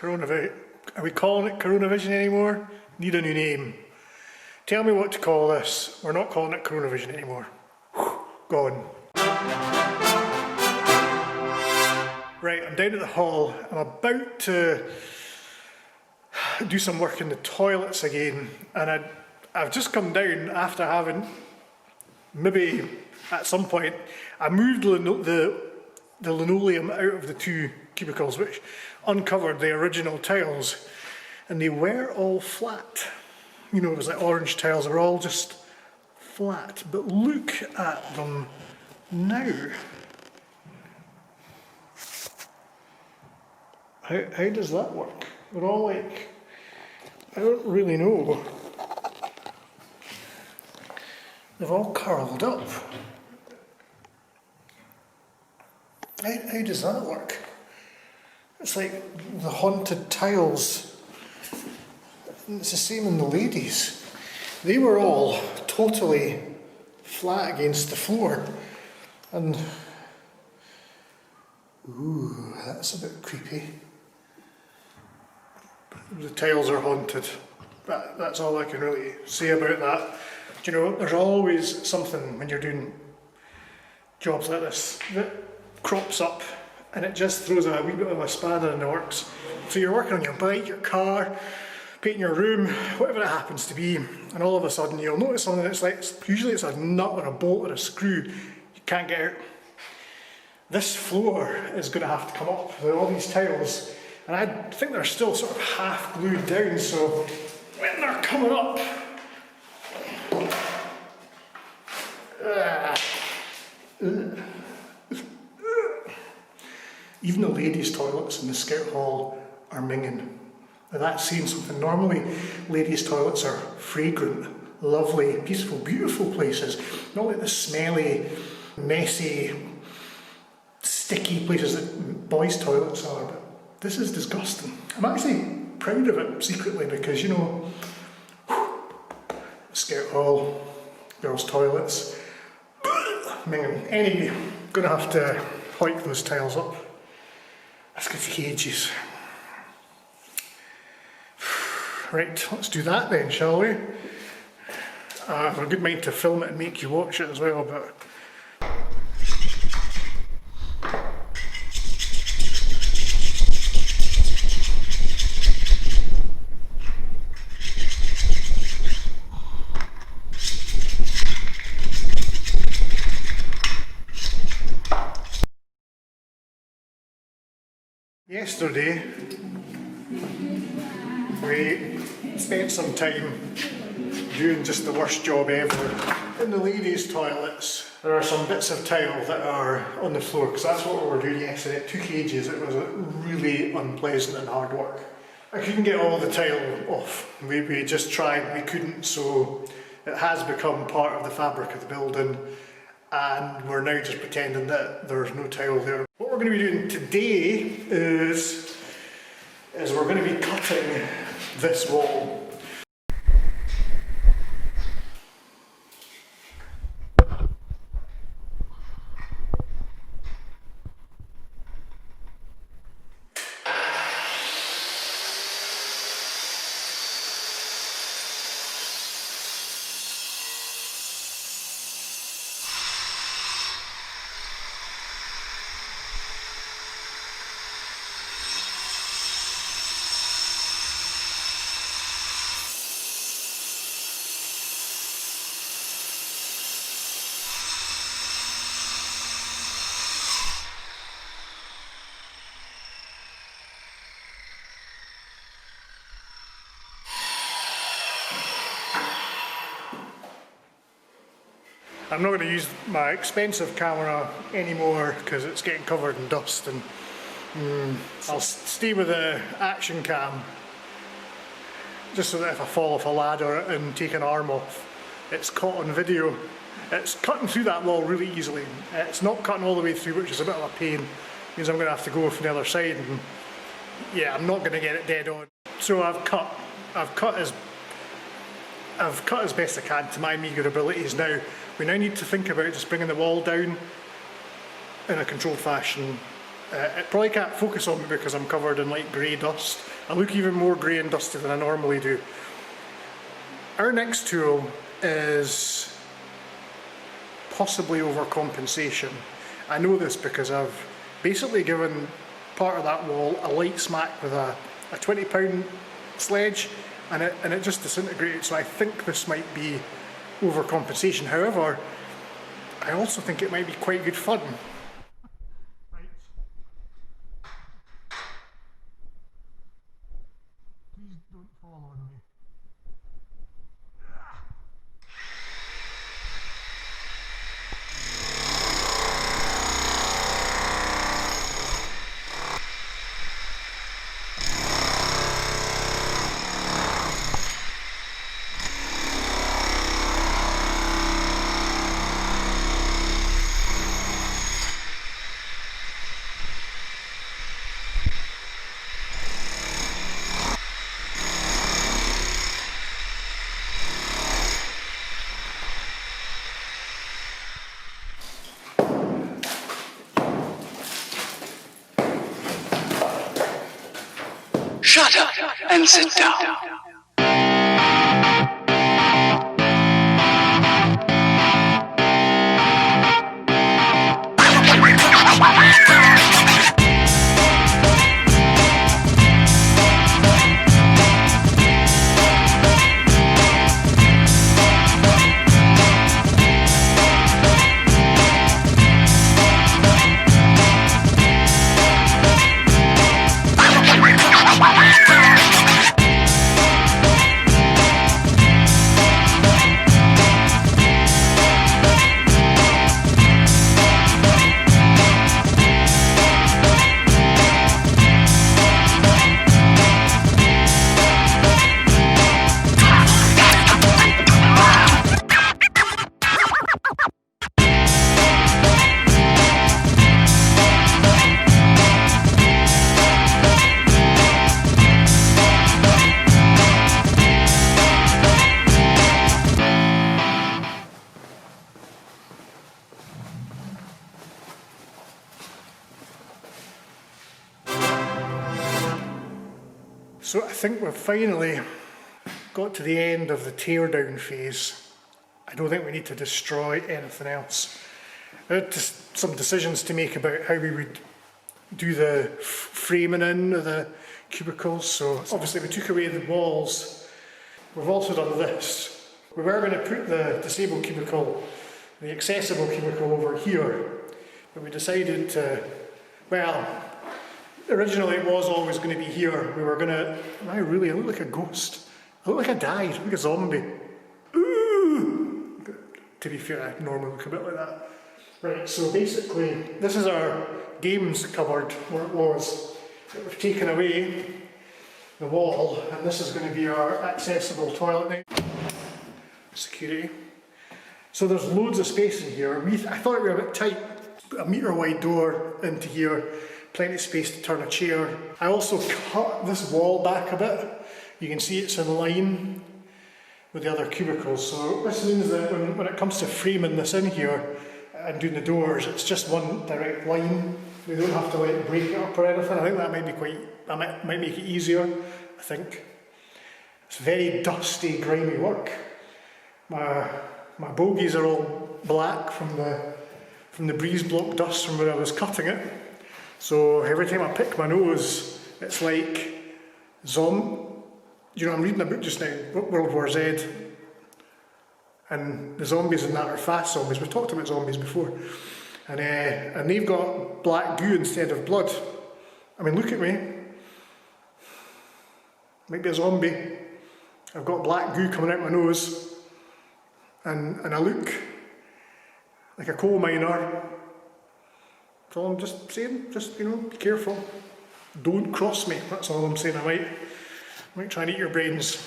Are we calling it CoronaVision anymore? Need a new name. Tell me what to call this. We're not calling it CoronaVision anymore. Gone. Right, I'm down at the hall. I'm about to do some work in the toilets again, and I've just come down after having, maybe at some point, I moved the linoleum out of the two cubicles, which uncovered the original tiles, and they were all flat. You know, it was like orange tiles, they were all just flat. But look at them now. How does that work? They're all like, I don't really know. They've all curled up. How does that work? It's like the haunted tiles. And it's the same in the ladies. They were all totally flat against the floor. And, ooh, that's a bit creepy. The tiles are haunted. That's all I can really say about that. Do you know, there's always something when you're doing jobs like this that crops up and it just throws a wee bit of a spanner in the works. So you're working on your bike, your car, painting your room, whatever it happens to be, and all of a sudden you'll notice something that's like, usually it's a nut or a bolt or a screw, you can't get out. This floor is going to have to come up with all these tiles, and I think they're still sort of half glued down, so when they're coming up, even the ladies' toilets in the Scout Hall are minging. Now that's saying something. Normally, ladies' toilets are fragrant, lovely, peaceful, beautiful places. Not like the smelly, messy, sticky places that boys' toilets are. But this is disgusting. I'm actually proud of it secretly because, you know, Scout Hall, girls' toilets, minging. Anyway, gonna have to hike those tiles up. That's going to take ages. Right, let's do that then, shall we? I have a good mind to film it and make you watch it as well, but... Yesterday, we spent some time doing just the worst job ever. In the ladies' toilets, there are some bits of tile that are on the floor, because that's what we were doing yesterday. It took ages, it was really unpleasant and hard work. I couldn't get all the tile off. We just tried, we couldn't, so it has become part of the fabric of the building, and we're now just pretending that there's no tile there. What we're going to be doing today is we're going to be cutting this wall. I'm not going to use my expensive camera anymore because it's getting covered in dust, and I'll stay with the action cam just so that if I fall off a ladder and take an arm off, it's caught on video. It's cutting through that wall really easily. It's not cutting all the way through, which is a bit of a pain. It means I'm going to have to go from the other side, and yeah, I'm not going to get it dead on. So I've cut as best I can to my meagre abilities. Now, we now need to think about just bringing the wall down in a controlled fashion. It probably can't focus on me because I'm covered in light grey dust, I look even more grey and dusty than I normally do. Our next tool is possibly overcompensation. I know this because I've basically given part of that wall a light smack with a 20-pound sledge, and it just disintegrated. So I think this might be overcompensation. However, I also think it might be quite good fun. Right. Please don't fall on me. Shut up and sit down. So I think we've finally got to the end of the teardown phase. I don't think we need to destroy anything else. There are just some decisions to make about how we would do the framing in of the cubicles. So obviously we took away the walls. We've also done this. We were going to put the disabled cubicle, the accessible cubicle over here, but we decided to, well, originally it was always going to be here. We were going to, I look like a ghost. I look like I died, I look like a zombie. Ooh! To be fair, I normally look a bit like that. Right, so basically, this is our games cupboard, where it was. We've taken away the wall, and this is going to be our accessible toilet now. Security. So there's loads of space in here. I thought it would be a bit tight. A metre wide door into here. Plenty of space to turn a chair. I also cut this wall back a bit. You can see it's in line with the other cubicles. So this means that when it comes to framing this in here and doing the doors, it's just one direct line. We don't have to like break it up or anything. I think that might be might make it easier, I think. It's very dusty, grimy work. My bogies are all black from the breeze block dust from where I was cutting it. So every time I pick my nose, it's like I'm reading a book just now, World War Z, and the zombies in that are fast zombies. We've talked about zombies before, and they've got black goo instead of blood. I mean, look at me. Might be a zombie. I've got black goo coming out my nose, and I look like a coal miner. So I'm just saying, be careful. Don't cross me, that's all I'm saying. I might try and eat your brains.